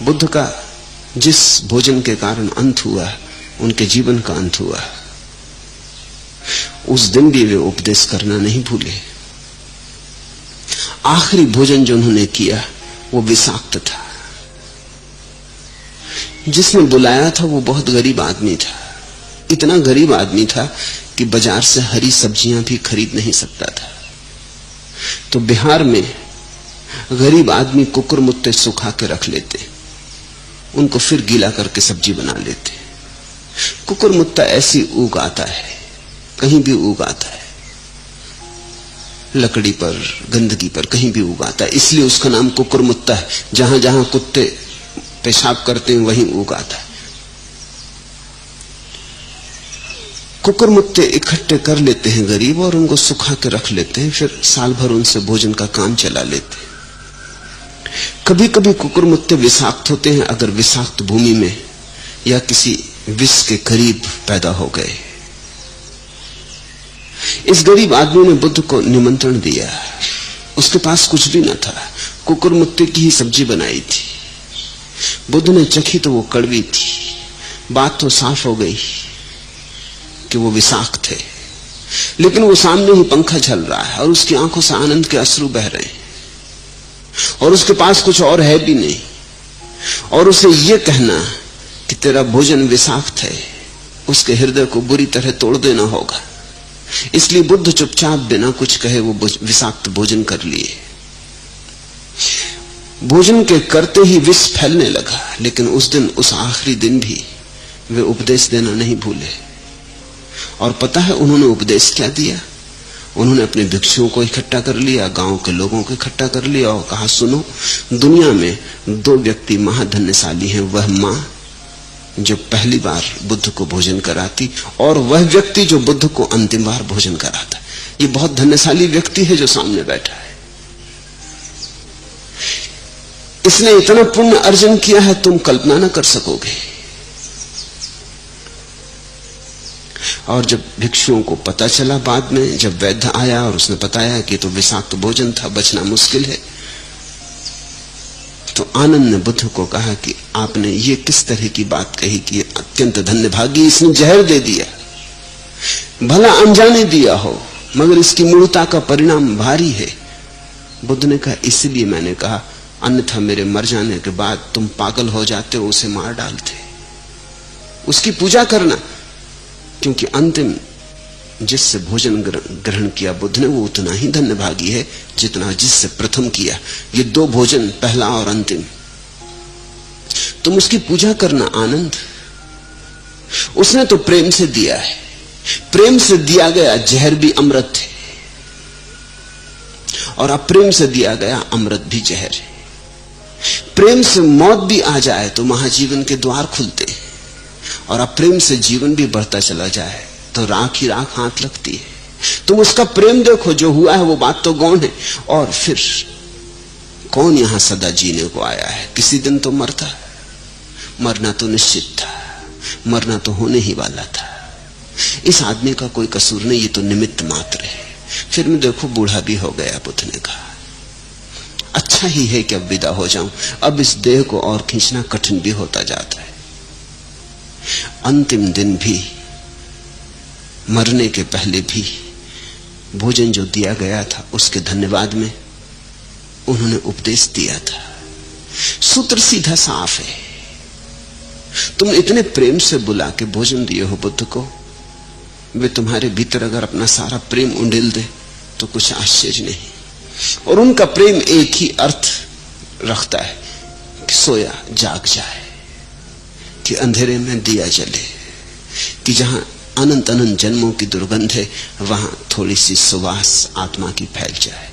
बुद्ध का जिस भोजन के कारण अंत हुआ, उनके जीवन का अंत हुआ, उस दिन भी वे उपदेश करना नहीं भूले। आखिरी भोजन जो उन्होंने किया वो विषाक्त था। जिसने बुलाया था वो बहुत गरीब आदमी था। इतना गरीब आदमी था कि बाजार से हरी सब्जियां भी खरीद नहीं सकता था। तो बिहार में गरीब आदमी कुकुरमुत्ते सुखा के रख लेते, उनको फिर गीला करके सब्जी बना लेते। कुकुरमुत्ता ऐसी उग आता है, कहीं भी उग आता है, लकड़ी पर, गंदगी पर, कहीं भी उग आता है, इसलिए उसका नाम कुकुरमुत्ता है। जहां जहां कुत्ते पेशाब करते हैं वहीं उग आता है। कुकुरमुत्ते इकट्ठे कर लेते हैं गरीब और उनको सुखा के रख लेते हैं, फिर साल भर उनसे भोजन का काम चला लेते हैं। कभी कभी कुकुरमुत्ते विषाक्त होते हैं, अगर विषाक्त भूमि में या किसी विष के करीब पैदा हो गए। इस गरीब आदमी ने बुद्ध को निमंत्रण दिया, उसके पास कुछ भी न था, कुकुरमुत्ते की ही सब्जी बनाई थी। बुद्ध ने चखी तो वो कड़वी थी। बात तो साफ हो गई कि वो विषाक्त थे, लेकिन वो सामने ही पंखा चल रहा है और उसकी आंखों से आनंद के अश्रु बह रहे हैं और उसके पास कुछ और है भी नहीं। और उसे ये कहना कि तेरा भोजन विषाक्त है, उसके हृदय को बुरी तरह तोड़ देना होगा। इसलिए बुद्ध चुपचाप बिना कुछ कहे वो विषाक्त भोजन कर लिए। भोजन के करते ही विष फैलने लगा, लेकिन उस दिन, उस आखिरी दिन भी वे उपदेश देना नहीं भूले। और पता है उन्होंने उपदेश क्या दिया? उन्होंने अपने भिक्षुओं को इकट्ठा कर लिया, गांव के लोगों को इकट्ठा कर लिया और कहा, सुनो, दुनिया में दो व्यक्ति महाधन्यशाली हैं। वह मां जो पहली बार बुद्ध को भोजन कराती और वह व्यक्ति जो बुद्ध को अंतिम बार भोजन कराता। ये बहुत धन्यशाली व्यक्ति है जो सामने बैठा है। इसने इतना पुण्य अर्जन किया है तुम कल्पना न कर सकोगे। और जब भिक्षुओं को पता चला बाद में, जब वैद्य आया और उसने बताया कि तो विषाक्त भोजन था, बचना मुश्किल है, तो आनंद ने बुद्ध को कहा कि आपने ये किस तरह की बात कही कि अत्यंत धन्यभागी, इसने जहर दे दिया, भला अनजाने दिया हो, मगर इसकी मूर्खता का परिणाम भारी है। बुद्ध ने कहा, इसलिए मैंने कहा, अन्यथा मेरे मर जाने के बाद तुम पागल हो जाते, उसे मार डालते। उसकी पूजा करना, क्योंकि अंतिम जिससे भोजन ग्रहण किया बुद्ध ने वो उतना ही धन्यभागी है जितना जिससे प्रथम किया। ये दो भोजन, पहला और अंतिम, तुम उसकी पूजा करना। आनंद उसने तो प्रेम से दिया है, प्रेम से दिया गया जहर भी अमृत है और अप्रेम से दिया गया अमृत भी जहर है। प्रेम से मौत भी आ जाए तो महाजीवन के द्वार खुलते हैं और अप्रेम से जीवन भी बढ़ता चला जाए तो राख ही राख हाथ लगती है। तुम उसका प्रेम देखो, जो हुआ है वो बात तो गौण है। और फिर कौन यहां सदा जीने को आया है? किसी दिन तो मरता है, मरना तो निश्चित था, मरना तो होने ही वाला था। इस आदमी का कोई कसूर नहीं, ये तो निमित्त मात्र है। फिर मैं देखो बूढ़ा भी हो गया। बुद्ध ने कहा, अच्छा ही है कि अब विदा हो जाऊं, अब इस देह को और खींचना कठिन भी होता जाता है। अंतिम दिन भी, मरने के पहले भी भोजन जो दिया गया था उसके धन्यवाद में उन्होंने उपदेश दिया था। सूत्र सीधा साफ है। तुम इतने प्रेम से बुला के भोजन दिए हो बुद्ध को, वे तुम्हारे भीतर अगर अपना सारा प्रेम उंडेल दे तो कुछ आश्चर्य नहीं। और उनका प्रेम एक ही अर्थ रखता है कि सोया जाग जाए, कि अंधेरे में दिया जले, कि जहां अनंत अनंत जन्मों की दुर्गंध है वहां थोड़ी सी सुवास आत्मा की फैल जाए।